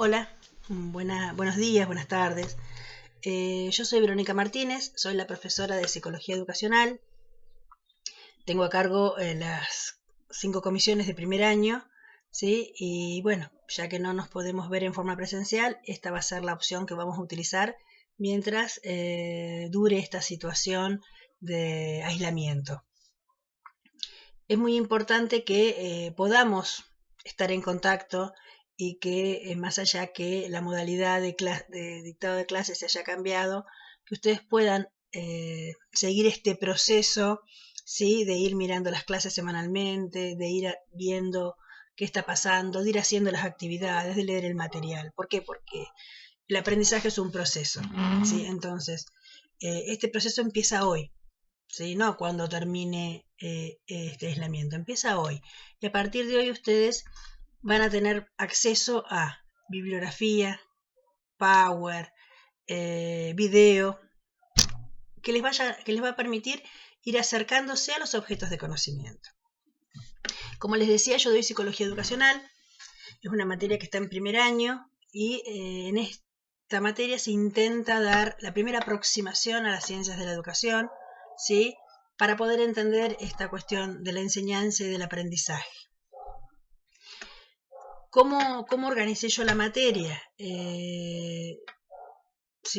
Hola, buenos días, buenas tardes. Yo soy Verónica Martínez, soy la profesora de Psicología Educacional. Tengo a cargo las 5 comisiones de primer año, ¿sí? Y bueno, ya que no nos podemos ver en forma presencial, esta va a ser la opción que vamos a utilizar mientras dure esta situación de aislamiento. Es muy importante que podamos estar en contacto y que más allá que la modalidad de dictado de clases se haya cambiado, que ustedes puedan seguir este proceso, ¿sí? De ir mirando las clases semanalmente, de ir viendo qué está pasando, de ir haciendo las actividades, de leer el material. ¿Por qué? Porque el aprendizaje es un proceso, ¿sí? Entonces, este proceso empieza hoy. ¿Sí? No cuando termine este aislamiento, empieza hoy. Y a partir de hoy ustedes van a tener acceso a bibliografía, Power, video, que les va a permitir ir acercándose a los objetos de conocimiento. Como les decía, yo doy psicología educacional, es una materia que está en primer año y en esta materia se intenta dar la primera aproximación a las ciencias de la educación, ¿sí? Para poder entender esta cuestión de la enseñanza y del aprendizaje. ¿Cómo organicé yo la materia? Si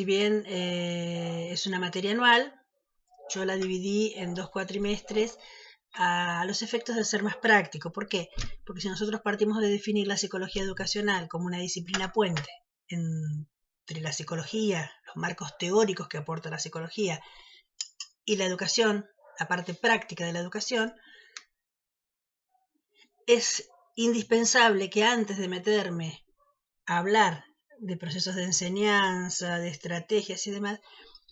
bien es una materia anual, yo la dividí en 2 cuatrimestres a los efectos de ser más práctico. ¿Por qué? Porque si nosotros partimos de definir la psicología educacional como una disciplina puente entre la psicología, los marcos teóricos que aporta la psicología y la educación, la parte práctica de la educación, es indispensable que antes de meterme a hablar de procesos de enseñanza, de estrategias y demás,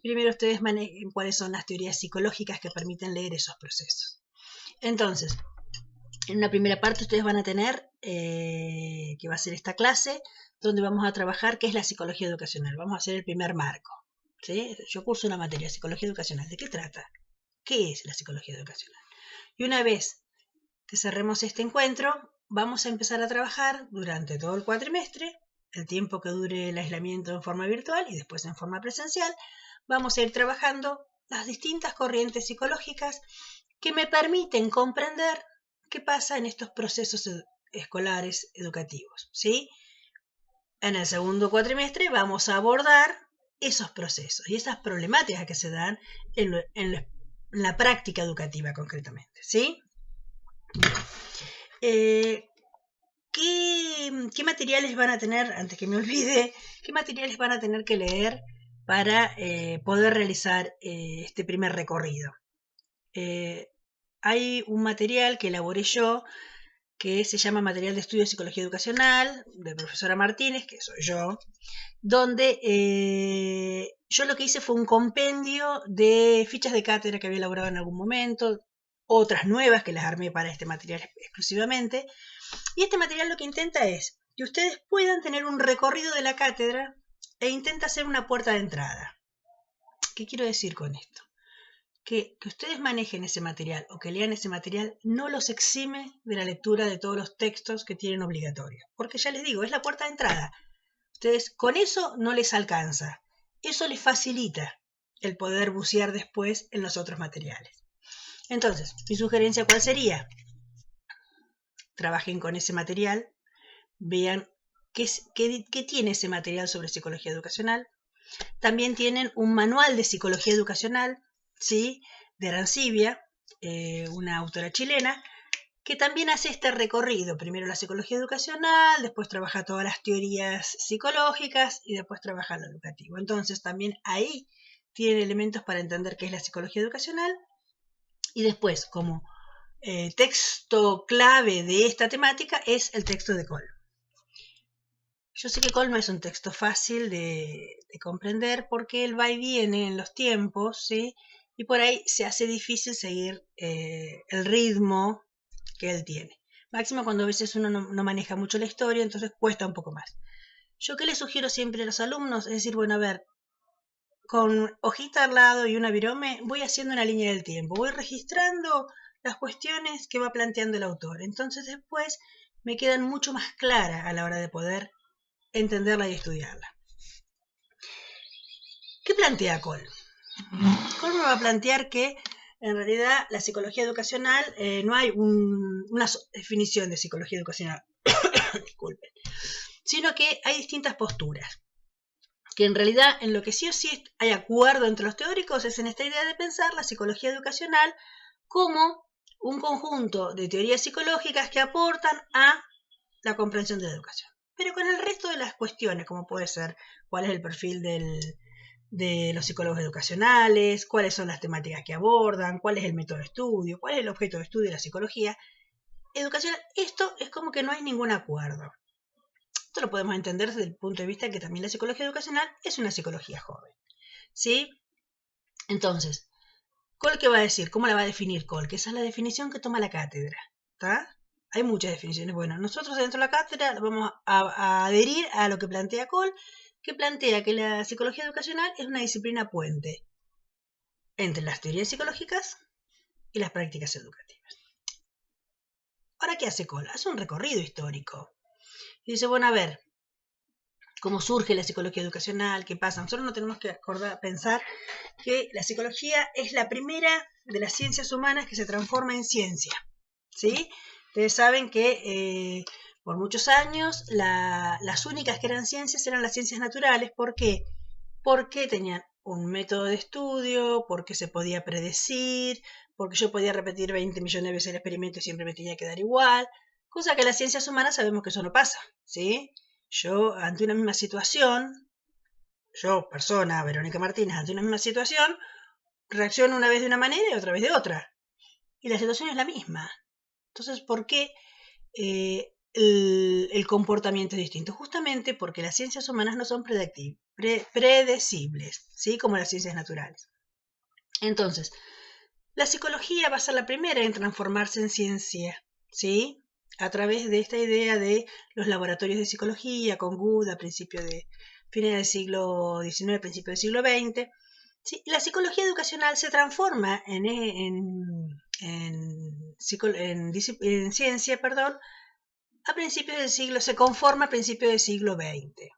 primero ustedes manejen cuáles son las teorías psicológicas que permiten leer esos procesos. Entonces, en una primera parte ustedes van a tener, que va a ser esta clase, donde vamos a trabajar qué es la psicología educacional. Vamos a hacer el primer marco, ¿sí? Yo curso una materia, psicología educacional. ¿De qué trata? ¿Qué es la psicología educacional? Y una vez que cerremos este encuentro, vamos a empezar a trabajar durante todo el cuatrimestre, el tiempo que dure el aislamiento en forma virtual y después en forma presencial. Vamos a ir trabajando las distintas corrientes psicológicas que me permiten comprender qué pasa en estos procesos escolares educativos, ¿sí? En el segundo cuatrimestre vamos a abordar esos procesos y esas problemáticas que se dan en la práctica educativa concretamente, ¿sí? ¿Qué materiales van a tener, antes que me olvide, qué materiales van a tener que leer para poder realizar este primer recorrido? Hay un material que elaboré yo que se llama Material de Estudio de Psicología Educacional, de profesora Martínez, que soy yo, donde yo lo que hice fue un compendio de fichas de cátedra que había elaborado en algún momento, otras nuevas que las armé para este material exclusivamente, y este material lo que intenta es que ustedes puedan tener un recorrido de la cátedra e intenta hacer una puerta de entrada. ¿Qué quiero decir con esto? Que ustedes manejen ese material o que lean ese material no los exime de la lectura de todos los textos que tienen obligatorios. Porque ya les digo, es la puerta de entrada. Ustedes con eso no les alcanza. Eso les facilita el poder bucear después en los otros materiales. Entonces, mi sugerencia, ¿cuál sería? Trabajen con ese material, vean qué tiene ese material sobre psicología educacional. También tienen un manual de psicología educacional, ¿sí? De Arancibia, una autora chilena, que también hace este recorrido. Primero la psicología educacional, después trabaja todas las teorías psicológicas y después trabaja lo educativo. Entonces también ahí tienen elementos para entender qué es la psicología educacional. Y después, como texto clave de esta temática, es el texto de Cole. Yo sé que Cole no es un texto fácil de comprender porque él va y viene en los tiempos, ¿sí? Y por ahí se hace difícil seguir el ritmo que él tiene. Máximo cuando a veces uno no maneja mucho la historia, entonces cuesta un poco más. Yo que le sugiero siempre a los alumnos es decir, bueno, a ver, con hojita al lado y una virome voy haciendo una línea del tiempo, voy registrando las cuestiones que va planteando el autor. Entonces después me quedan mucho más claras a la hora de poder entenderla y estudiarla. ¿Qué plantea Cole? Cole me va a plantear que en realidad la psicología educacional, no hay una definición de psicología educacional, disculpen, sino que hay distintas posturas. Que en realidad en lo que sí o sí hay acuerdo entre los teóricos es en esta idea de pensar la psicología educacional como un conjunto de teorías psicológicas que aportan a la comprensión de la educación. Pero con el resto de las cuestiones, como puede ser cuál es el perfil de los psicólogos educacionales, cuáles son las temáticas que abordan, cuál es el método de estudio, cuál es el objeto de estudio de la psicología educacional, esto es como que no hay ningún acuerdo. Esto lo podemos entender desde el punto de vista que también la psicología educacional es una psicología joven, ¿sí? Entonces, Cole, ¿qué va a decir? ¿Cómo la va a definir Cole? Que esa es la definición que toma la cátedra, ¿está? Hay muchas definiciones. Bueno, nosotros dentro de la cátedra vamos a adherir a lo que plantea Cole, que plantea que la psicología educacional es una disciplina puente entre las teorías psicológicas y las prácticas educativas. Ahora, ¿qué hace Cole? Hace un recorrido histórico. Y dice, bueno, a ver, cómo surge la psicología educacional, qué pasa. Nosotros no tenemos que pensar que la psicología es la primera de las ciencias humanas que se transforma en ciencia, ¿sí? Ustedes saben que por muchos años las únicas que eran ciencias eran las ciencias naturales. ¿Por qué? Porque tenían un método de estudio, porque se podía predecir, porque yo podía repetir 20 millones de veces el experimento y siempre me tenía que dar igual, cosa que en las ciencias humanas sabemos que eso no pasa, ¿sí? Yo, ante una misma situación, yo, persona, Verónica Martínez, ante una misma situación, reacciono una vez de una manera y otra vez de otra. Y la situación es la misma. Entonces, ¿por qué el comportamiento es distinto? Justamente porque las ciencias humanas no son predecibles, ¿sí? Como las ciencias naturales. Entonces, la psicología va a ser la primera en transformarse en ciencia, ¿sí? A través de esta idea de los laboratorios de psicología, con Good a principios de fines del siglo XIX, principios del siglo XX. ¿Sí? La psicología educacional se transforma en ciencia, perdón, a principios del siglo, se conforma a principios del siglo XX.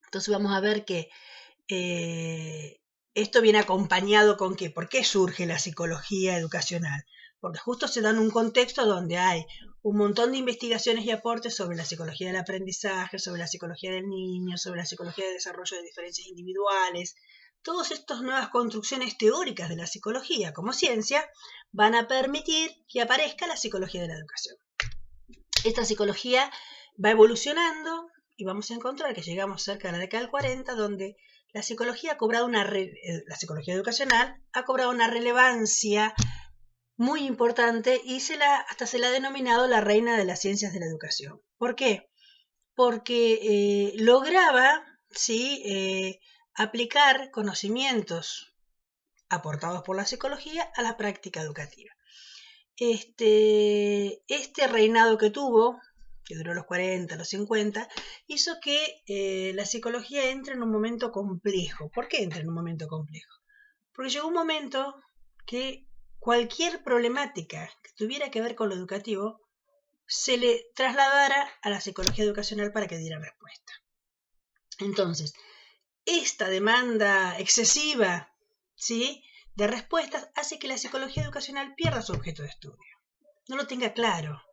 Entonces vamos a ver que esto viene acompañado con ¿qué? ¿Por qué surge la psicología educacional? Porque justo se da en un contexto donde hay un montón de investigaciones y aportes sobre la psicología del aprendizaje, sobre la psicología del niño, sobre la psicología del desarrollo de diferencias individuales. Todas estas nuevas construcciones teóricas de la psicología como ciencia van a permitir que aparezca la psicología de la educación. Esta psicología va evolucionando y vamos a encontrar que llegamos cerca de la década del 40, donde la psicología ha cobrado la psicología educacional ha cobrado una relevancia muy importante y hasta se la ha denominado la reina de las ciencias de la educación. ¿Por qué? Porque lograba, ¿sí? Aplicar conocimientos aportados por la psicología a la práctica educativa. Este reinado que tuvo, que duró los 40, los 50, hizo que la psicología entre en un momento complejo. ¿Por qué entra en un momento complejo? Porque llegó un momento que cualquier problemática que tuviera que ver con lo educativo se le trasladara a la psicología educacional para que diera respuesta. Entonces, esta demanda excesiva, ¿sí?, de respuestas hace que la psicología educacional pierda su objeto de estudio, no lo tenga claro.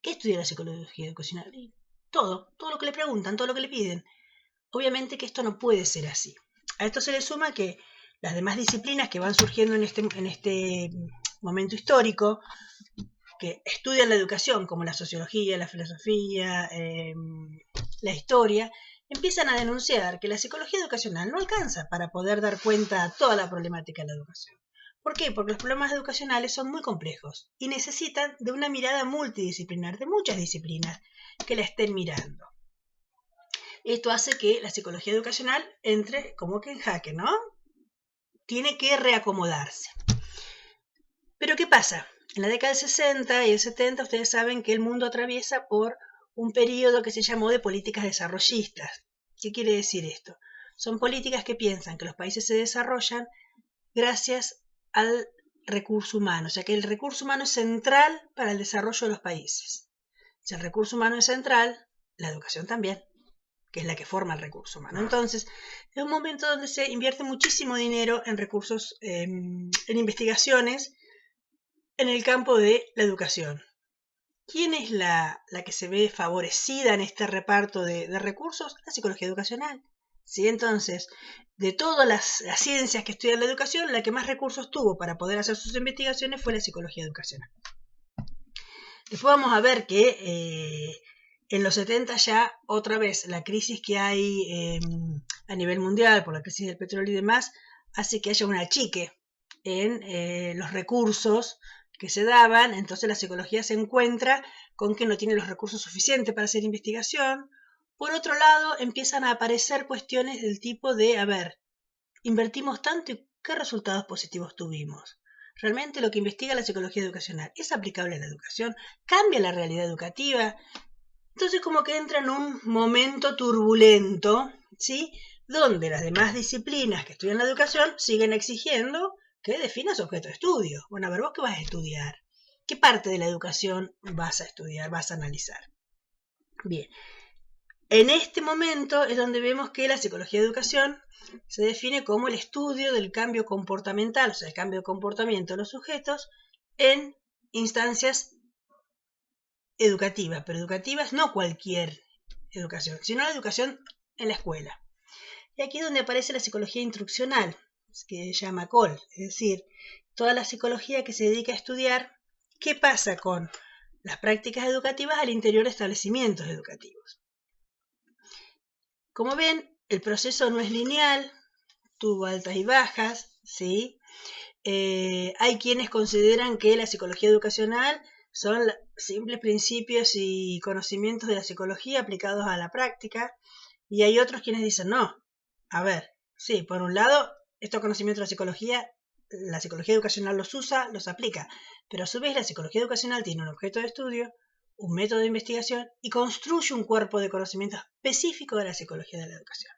¿Qué estudia la psicología educacional? Todo lo que le preguntan, todo lo que le piden. Obviamente que esto no puede ser así. A esto se le suma que las demás disciplinas que van surgiendo en este momento histórico, que estudian la educación, como la sociología, la filosofía, la historia, empiezan a denunciar que la psicología educacional no alcanza para poder dar cuenta a toda la problemática de la educación. ¿Por qué? Porque los problemas educacionales son muy complejos y necesitan de una mirada multidisciplinar, de muchas disciplinas que la estén mirando. Esto hace que la psicología educacional entre como que en jaque, ¿no? Tiene que reacomodarse. Pero ¿qué pasa? En la década del 60 y el 70 ustedes saben que el mundo atraviesa por un periodo que se llamó de políticas desarrollistas. ¿Qué quiere decir esto? Son políticas que piensan que los países se desarrollan gracias al recurso humano, o sea que el recurso humano es central para el desarrollo de los países. Si el recurso humano es central, la educación también. que es la que forma el recurso humano. Entonces, es un momento donde se invierte muchísimo dinero en recursos, en investigaciones en el campo de la educación. ¿Quién es la que se ve favorecida en este reparto de recursos? La psicología educacional. ¿Sí? Entonces, de todas las ciencias que estudian la educación, la que más recursos tuvo para poder hacer sus investigaciones fue la psicología educacional. Después vamos a ver que en los 70 ya otra vez la crisis que hay a nivel mundial por la crisis del petróleo y demás hace que haya un achique en los recursos que se daban. Entonces la psicología se encuentra con que no tiene los recursos suficientes para hacer investigación. Por otro lado, empiezan a aparecer cuestiones del tipo de, a ver, invertimos tanto y ¿qué resultados positivos tuvimos? ¿Realmente lo que investiga la psicología educacional es aplicable a la educación? ¿Cambia la realidad educativa? Entonces como que entra en un momento turbulento, ¿sí? Donde las demás disciplinas que estudian la educación siguen exigiendo que definas objeto de estudio. Bueno, a ver, ¿vos qué vas a estudiar? ¿Qué parte de la educación vas a estudiar, vas a analizar? Bien, en este momento es donde vemos que la psicología de educación se define como el estudio del cambio comportamental, o sea, el cambio de comportamiento de los sujetos en instancias educativas, pero educativas no cualquier educación, sino la educación en la escuela. Y aquí es donde aparece la psicología instruccional, que se llama COL, es decir, toda la psicología que se dedica a estudiar qué pasa con las prácticas educativas al interior de establecimientos educativos. Como ven, el proceso no es lineal, tuvo altas y bajas, ¿sí? Hay quienes consideran que la psicología educacional son simples principios y conocimientos de la psicología aplicados a la práctica, y hay otros quienes dicen, no, a ver, sí, por un lado, estos conocimientos de la psicología educacional los usa, los aplica, pero a su vez la psicología educacional tiene un objeto de estudio, un método de investigación y construye un cuerpo de conocimiento específico de la psicología de la educación.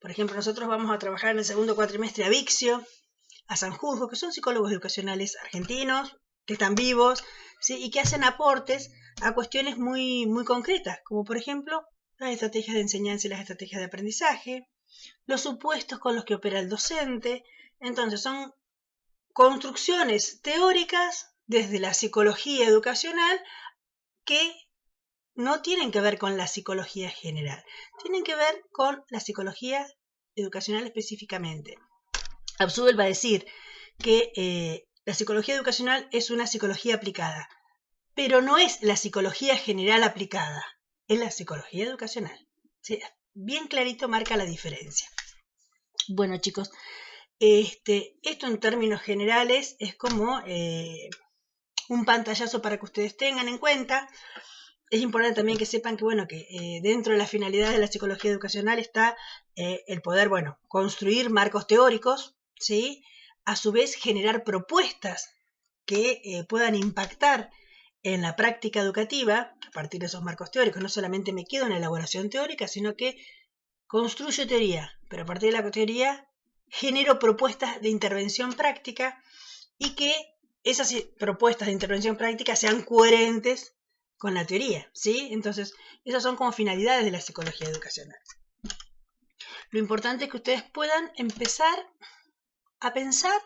Por ejemplo, nosotros vamos a trabajar en el segundo cuatrimestre a Vixio, a Sanjurjo, que son psicólogos educacionales argentinos, que están vivos, ¿sí? Y que hacen aportes a cuestiones muy, muy concretas, como por ejemplo las estrategias de enseñanza y las estrategias de aprendizaje, los supuestos con los que opera el docente. Entonces son construcciones teóricas desde la psicología educacional que no tienen que ver con la psicología general, tienen que ver con la psicología educacional específicamente. Absubel va a decir que la psicología educacional es una psicología aplicada, pero no es la psicología general aplicada, es la psicología educacional. ¿Sí? Bien clarito marca la diferencia. Bueno, chicos, esto en términos generales es como un pantallazo para que ustedes tengan en cuenta. Es importante también que sepan que, bueno, que dentro de las finalidades de la psicología educacional está el poder, bueno, construir marcos teóricos, ¿sí? A su vez generar propuestas que puedan impactar en la práctica educativa a partir de esos marcos teóricos. No solamente me quedo en la elaboración teórica, sino que construyo teoría, pero a partir de la teoría genero propuestas de intervención práctica y que esas propuestas de intervención práctica sean coherentes con la teoría, ¿sí? Entonces, esas son como finalidades de la psicología educacional. Lo importante es que ustedes puedan empezar a pensar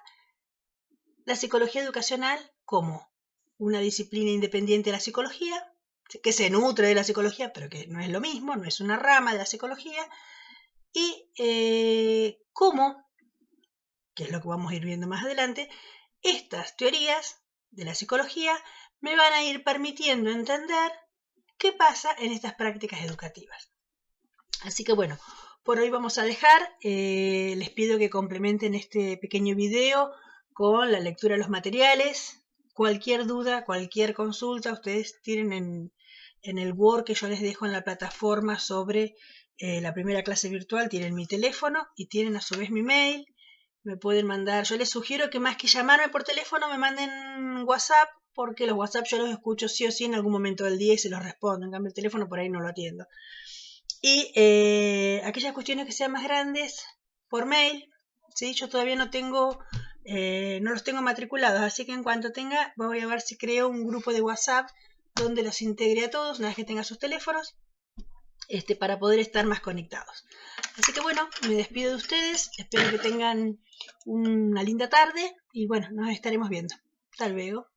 la psicología educacional como una disciplina independiente de la psicología, que se nutre de la psicología, pero que no es lo mismo, no es una rama de la psicología, y cómo, que es lo que vamos a ir viendo más adelante, estas teorías de la psicología me van a ir permitiendo entender qué pasa en estas prácticas educativas. Así que bueno, por hoy vamos a dejar. Les pido que complementen este pequeño video con la lectura de los materiales. Cualquier duda, cualquier consulta, ustedes tienen en el Word que yo les dejo en la plataforma sobre la primera clase virtual, tienen mi teléfono y tienen a su vez mi mail. Me pueden mandar, yo les sugiero que más que llamarme por teléfono me manden WhatsApp, porque los WhatsApp yo los escucho sí o sí en algún momento del día y se los respondo. En cambio el teléfono por ahí no lo atiendo. Y aquellas cuestiones que sean más grandes, por mail, ¿sí? Yo todavía no los tengo matriculados, así que en cuanto tenga, voy a ver si creo un grupo de WhatsApp donde los integre a todos, una vez que tenga sus teléfonos, para poder estar más conectados. Así que bueno, me despido de ustedes, espero que tengan una linda tarde y bueno, nos estaremos viendo. Hasta luego.